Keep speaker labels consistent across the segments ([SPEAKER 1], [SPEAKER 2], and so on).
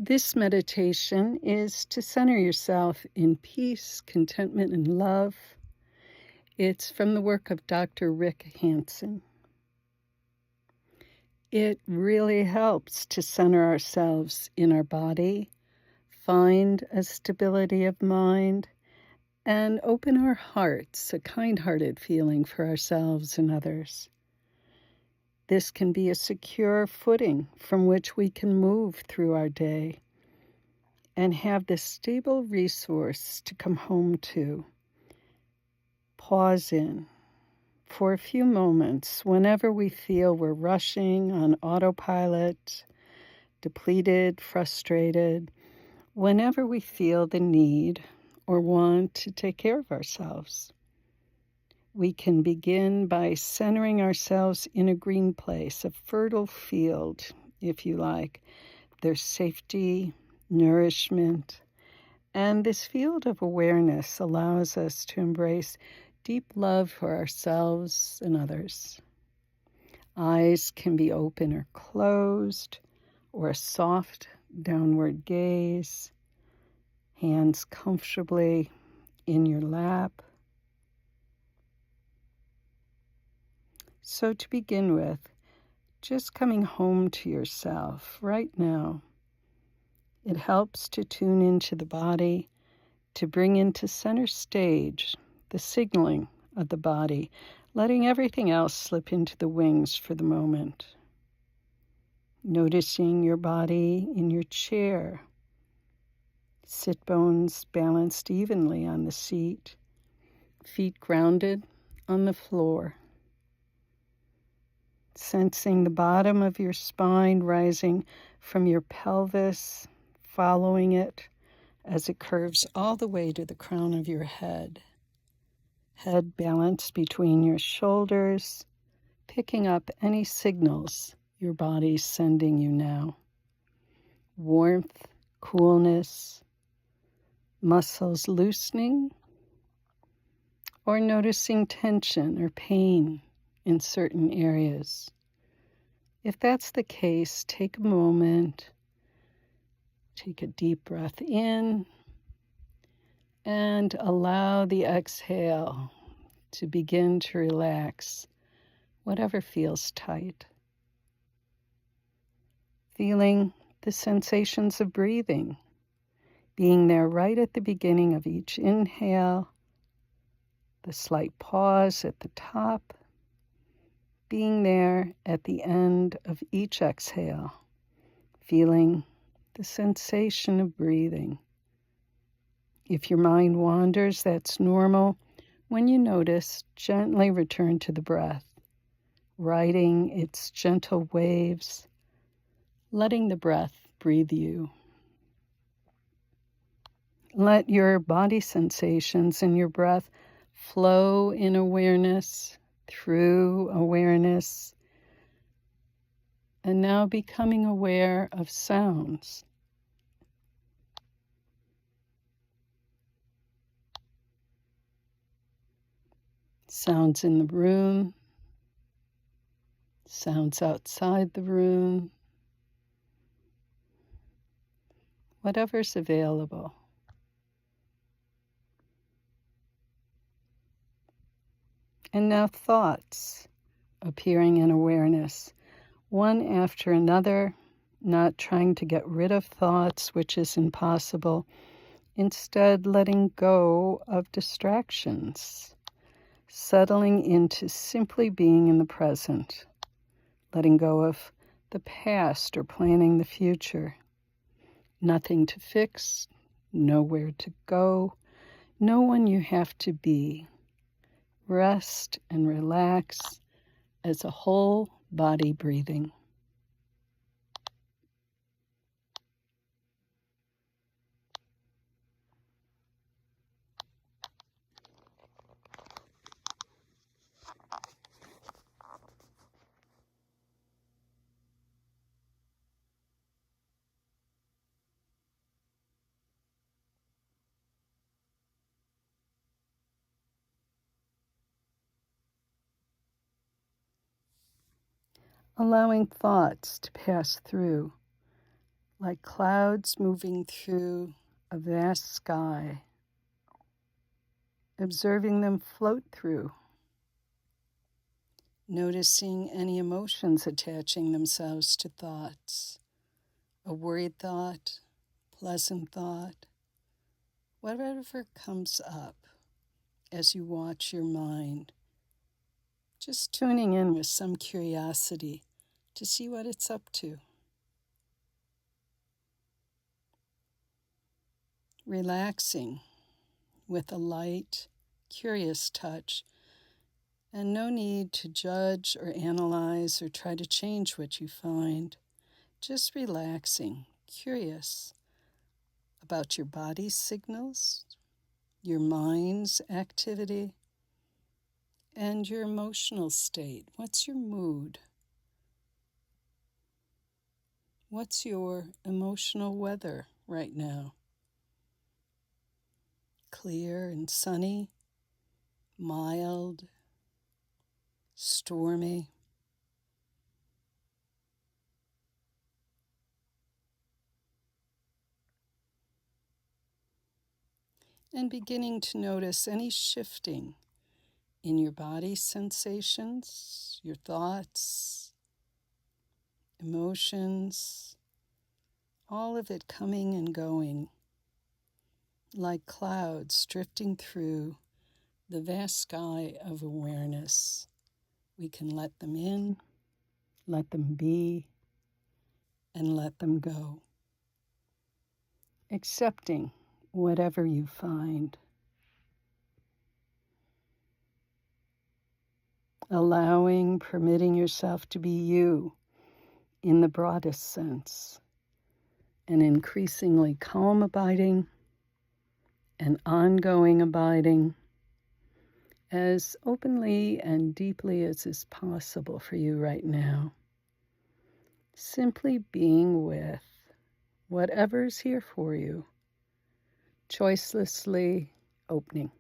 [SPEAKER 1] This meditation is to center yourself in peace, contentment, and love. It's from the work of Dr. Rick Hanson. It really helps to center ourselves in our body, find a stability of mind, and open our hearts, a kind-hearted feeling for ourselves and others. This can be a secure footing from which we can move through our day and have this stable resource to come home to. Pause in for a few moments whenever we feel we're rushing on autopilot, depleted, frustrated, whenever we feel the need or want to take care of ourselves. We can begin by centering ourselves in a green place, a fertile field, if you like. There's safety, nourishment, and this field of awareness allows us to embrace deep love for ourselves and others. Eyes can be open or closed, or a soft downward gaze, hands comfortably in your lap. So to begin with, just coming home to yourself right now. It helps to tune into the body, to bring into center stage the signaling of the body, letting everything else slip into the wings for the moment. Noticing your body in your chair, sit bones balanced evenly on the seat, feet grounded on the floor. Sensing the bottom of your spine rising from your pelvis, following it as it curves all the way to the crown of your head. Head balanced between your shoulders, picking up any signals your body's sending you now. Warmth, coolness, muscles loosening, or noticing tension or pain in certain areas. If that's the case, take a moment, take a deep breath in, and allow the exhale to begin to relax whatever feels tight. Feeling the sensations of breathing, being there right at the beginning of each inhale, the slight pause at the top, being there at the end of each exhale, feeling the sensation of breathing. If your mind wanders, that's normal. When you notice, gently return to the breath, riding its gentle waves, letting the breath breathe you. Let your body sensations and your breath flow in awareness, through awareness, and now becoming aware of sounds. Sounds in the room, sounds outside the room, whatever's available. And now thoughts appearing in awareness, one after another, not trying to get rid of thoughts, which is impossible, instead letting go of distractions, settling into simply being in the present, letting go of the past or planning the future. Nothing to fix, nowhere to go, no one you have to be. Rest and relax as a whole body breathing. Allowing thoughts to pass through, like clouds moving through a vast sky, observing them float through, noticing any emotions attaching themselves to thoughts, a worried thought, pleasant thought, whatever comes up as you watch your mind, just tuning in with some curiosity to see what it's up to. Relaxing with a light, curious touch, and no need to judge or analyze or try to change what you find. Just relaxing, curious about your body's signals, your mind's activity, and your emotional state. What's your mood? What's your emotional weather right now? Clear and sunny, mild, stormy. And beginning to notice any shifting in your body sensations, your thoughts, emotions, all of it coming and going like clouds drifting through the vast sky of awareness. We can let them in, let them be, and let them go. Accepting whatever you find. Allowing, permitting yourself to be you in the broadest sense. An increasingly calm abiding, an ongoing abiding, as openly and deeply as is possible for you right now. Simply being with whatever's here for you, choicelessly opening.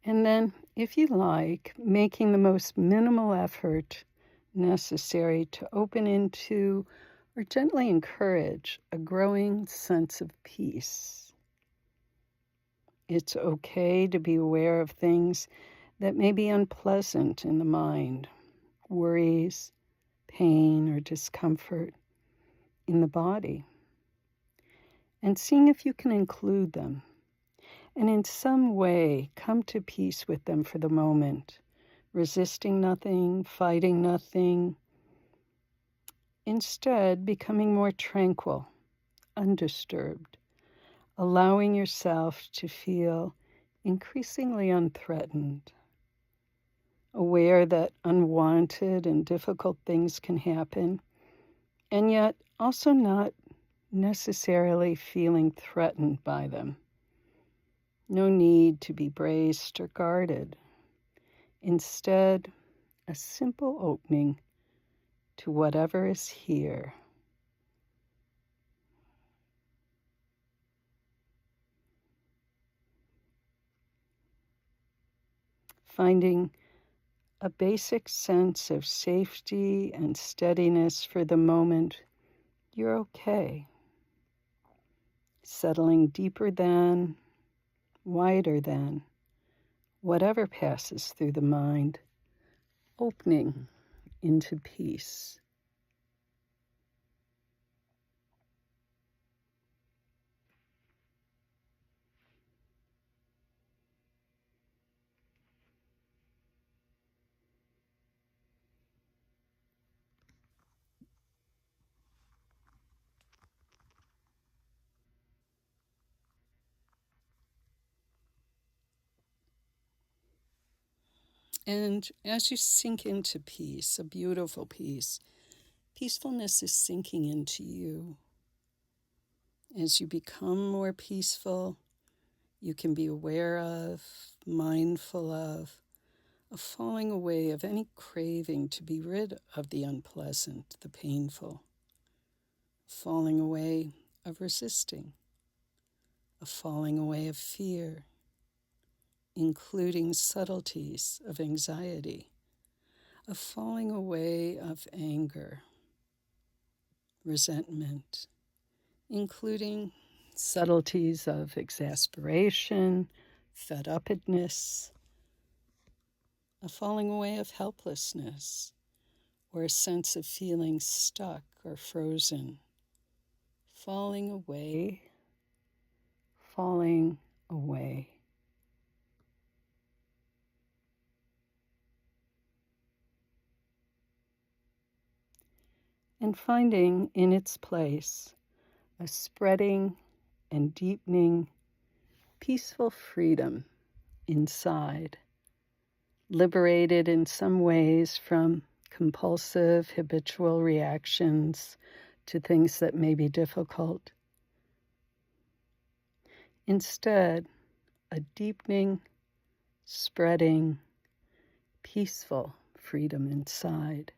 [SPEAKER 1] And then, if you like, making the most minimal effort necessary to open into or gently encourage a growing sense of peace. It's okay to be aware of things that may be unpleasant in the mind, worries, pain, or discomfort in the body, and seeing if you can include them and in some way come to peace with them for the moment, resisting nothing, fighting nothing, instead becoming more tranquil, undisturbed, allowing yourself to feel increasingly unthreatened, aware that unwanted and difficult things can happen, and yet also not necessarily feeling threatened by them. No need to be braced or guarded. Instead, a simple opening to whatever is here. Finding a basic sense of safety and steadiness for the moment. You're okay. Settling deeper than, wider than, whatever passes through the mind, opening into peace. And as you sink into peace, a beautiful peace, peacefulness is sinking into you. As you become more peaceful, you can be aware of, mindful of a falling away of any craving to be rid of the unpleasant, the painful, falling away of resisting, a falling away of fear, including subtleties of anxiety, a falling away of anger, resentment, including subtleties of exasperation, fed-upness, a falling away of helplessness, or a sense of feeling stuck or frozen, falling away, falling away. And finding in its place a spreading and deepening peaceful freedom inside, liberated in some ways from compulsive, habitual reactions to things that may be difficult. Instead, a deepening, spreading, peaceful freedom inside.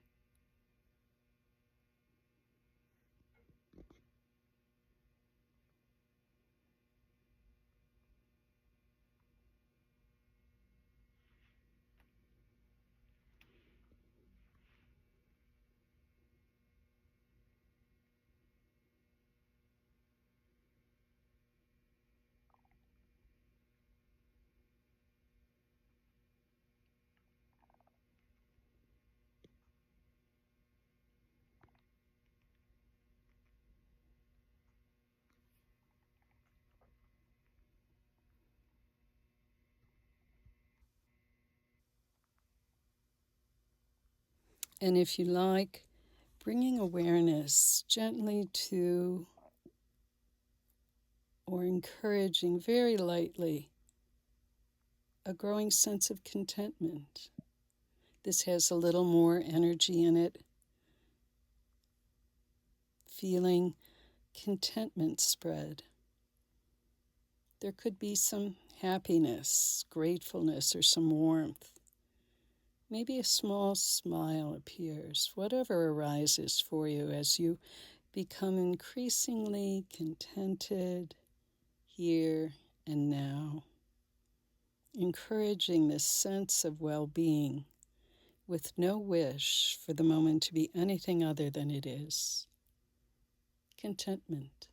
[SPEAKER 1] And if you like, bringing awareness gently to, or encouraging very lightly, a growing sense of contentment. This has a little more energy in it. Feeling contentment spread. There could be some happiness, gratefulness, or some warmth. Maybe a small smile appears, whatever arises for you as you become increasingly contented here and now, encouraging this sense of well-being with no wish for the moment to be anything other than it is. Contentment.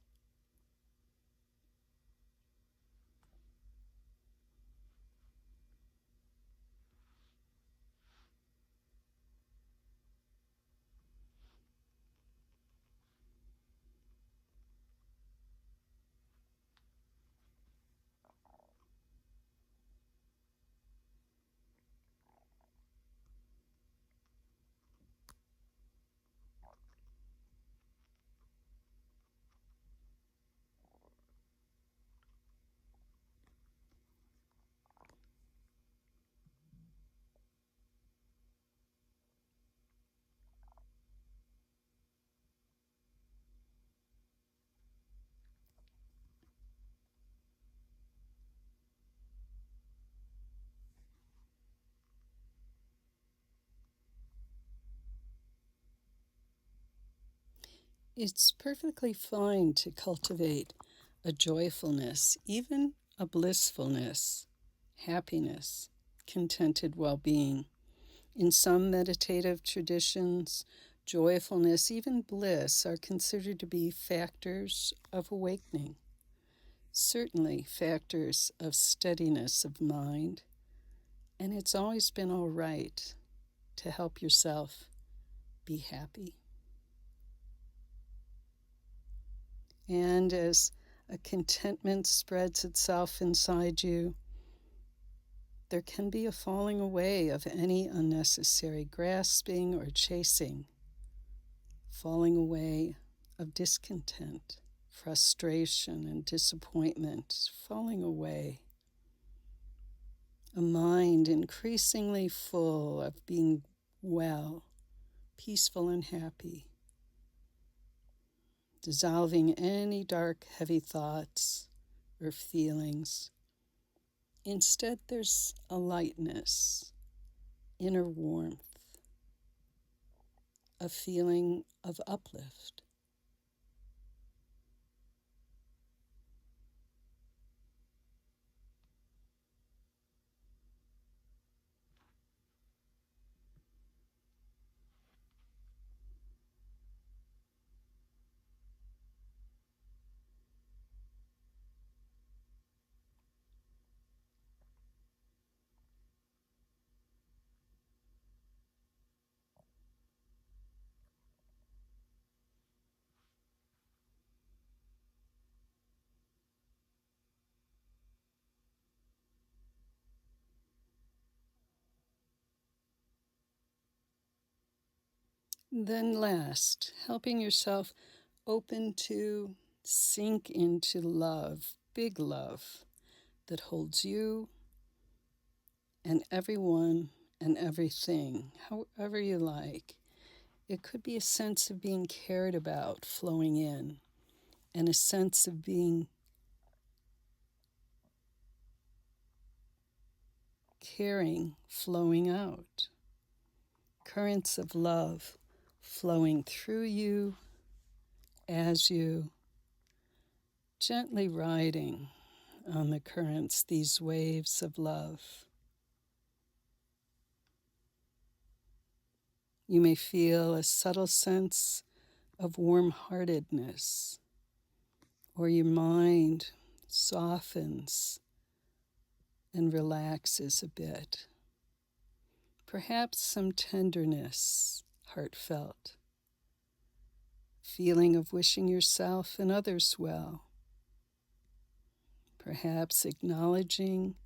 [SPEAKER 1] It's perfectly fine to cultivate a joyfulness, even a blissfulness, happiness, contented well-being. In some meditative traditions, joyfulness, even bliss, are considered to be factors of awakening, certainly factors of steadiness of mind, and it's always been all right to help yourself be happy. And as a contentment spreads itself inside you, there can be a falling away of any unnecessary grasping or chasing, falling away of discontent, frustration, and disappointment, falling away. a mind increasingly full of being well, peaceful and happy, dissolving any dark, heavy thoughts or feelings. Instead, there's a lightness, inner warmth, a feeling of uplift. Then last, helping yourself open to sink into love, big love that holds you and everyone and everything, however you like. It could be a sense of being cared about flowing in, and a sense of being caring flowing out. Currents of love flowing through you, as you, gently riding on the currents, these waves of love. You may feel a subtle sense of warm-heartedness, or your mind softens and relaxes a bit. Perhaps some tenderness, heartfelt, feeling of wishing yourself and others well. Perhaps acknowledging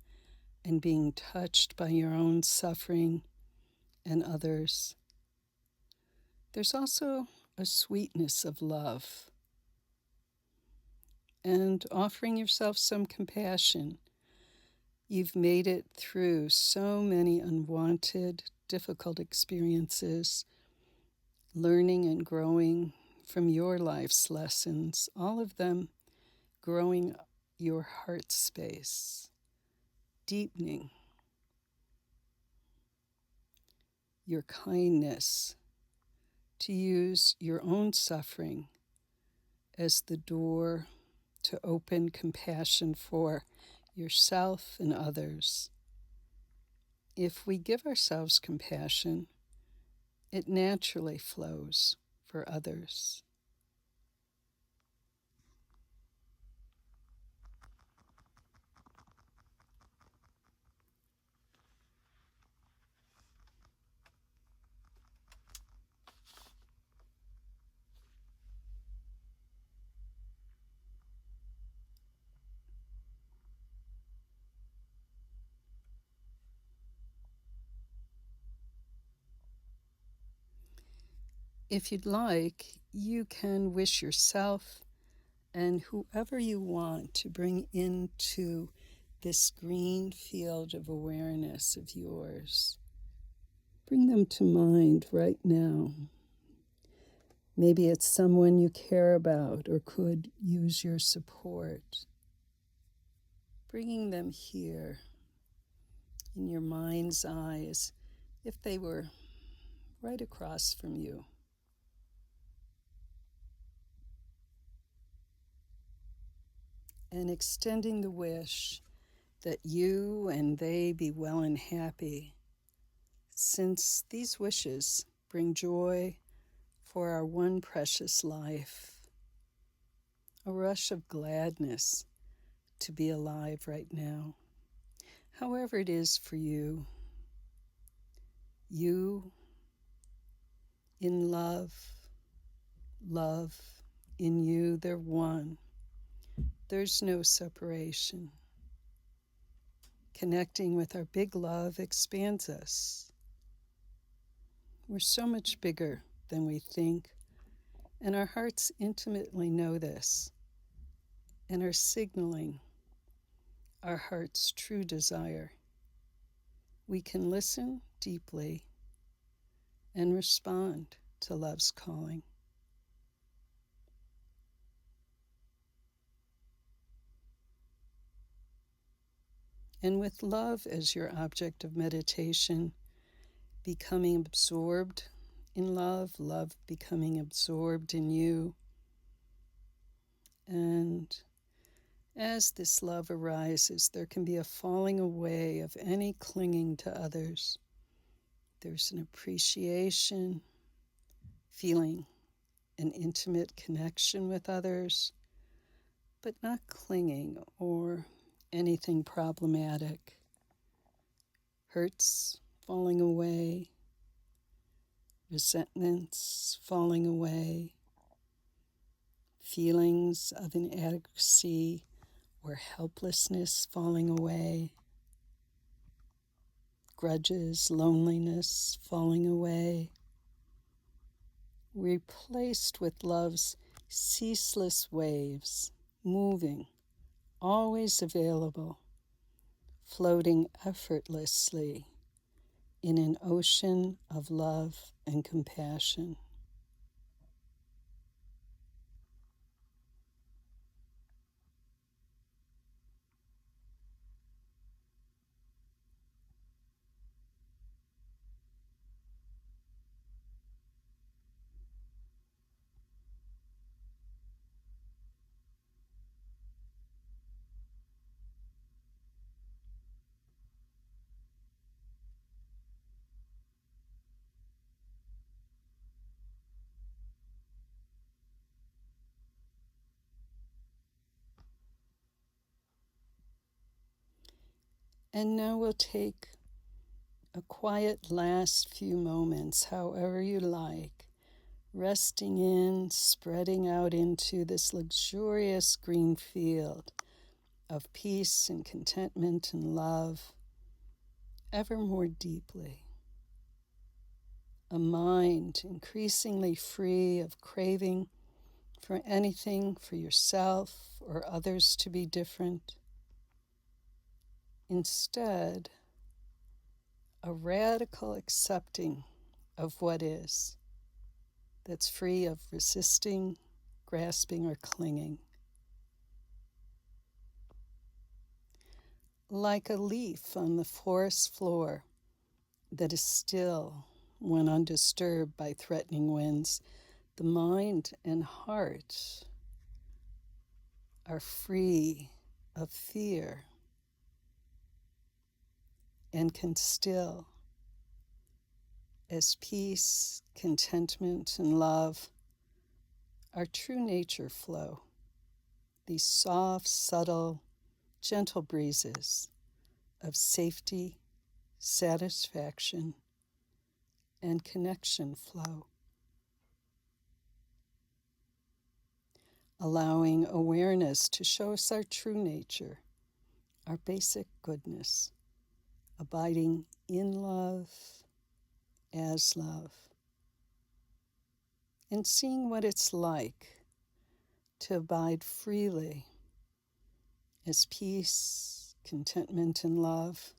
[SPEAKER 1] and being touched by your own suffering and others. There's also a sweetness of love and offering yourself some compassion. You've made it through so many unwanted, difficult experiences, learning and growing from your life's lessons, all of them growing your heart space, deepening your kindness to use your own suffering as the door to open compassion for yourself and others. If we give ourselves compassion, it naturally flows for others. If you'd like, you can wish yourself and whoever you want to bring into this green field of awareness of yours. Bring them to mind right now. Maybe it's someone you care about or could use your support. Bringing them here in your mind's eye as if they were right across from you. And extending the wish that you and they be well and happy, since these wishes bring joy for our one precious life, a rush of gladness to be alive right now. However it is for you, you in love, love in you, they're one. There's no separation. Connecting with our big love expands us. We're so much bigger than we think, and our hearts intimately know this and are signaling our heart's true desire. we can listen deeply and respond to love's calling. And with love as your object of meditation, becoming absorbed in love, love becoming absorbed in you. And as this love arises, there can be a falling away of any clinging to others. There's an appreciation, feeling an intimate connection with others, but not clinging or anything problematic. Hurts falling away, resentments falling away, feelings of inadequacy or helplessness falling away, grudges, loneliness falling away, replaced with love's ceaseless waves, moving, always available, floating effortlessly in an ocean of love and compassion. And now we'll take a quiet last few moments, however you like, resting in, spreading out into this luxurious green field of peace and contentment and love, ever more deeply. A mind increasingly free of craving for anything for yourself or others to be different. Instead, a radical accepting of what is, that's free of resisting, grasping, or clinging. Like a leaf on the forest floor that is still when undisturbed by threatening winds, the mind and heart are free of fear and can still, as peace, contentment, and love, our true nature flow. These soft, subtle, gentle breezes of safety, satisfaction, and connection flow, allowing awareness to show us our true nature, our basic goodness, abiding in love, as love, and seeing what it's like to abide freely as peace, contentment, and love,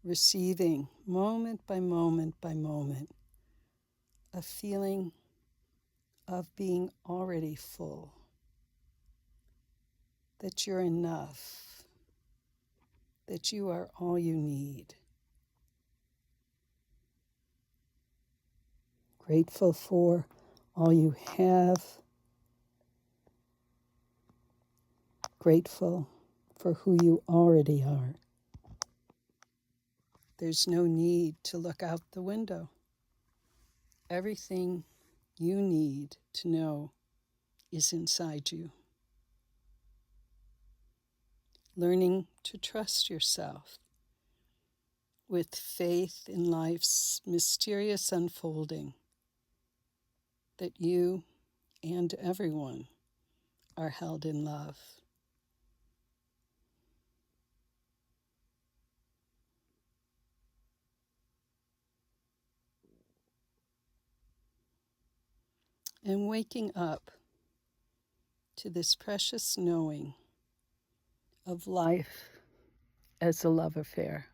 [SPEAKER 1] receiving moment by moment by moment a feeling of being already full, that you're enough, that you are all you need. Grateful for all you have, grateful for who you already are. There's no need to look out the window. Everything you need to know is inside you. Learning to trust yourself with faith in life's mysterious unfolding, that you and everyone are held in love. And waking up to this precious knowing of life as a love affair.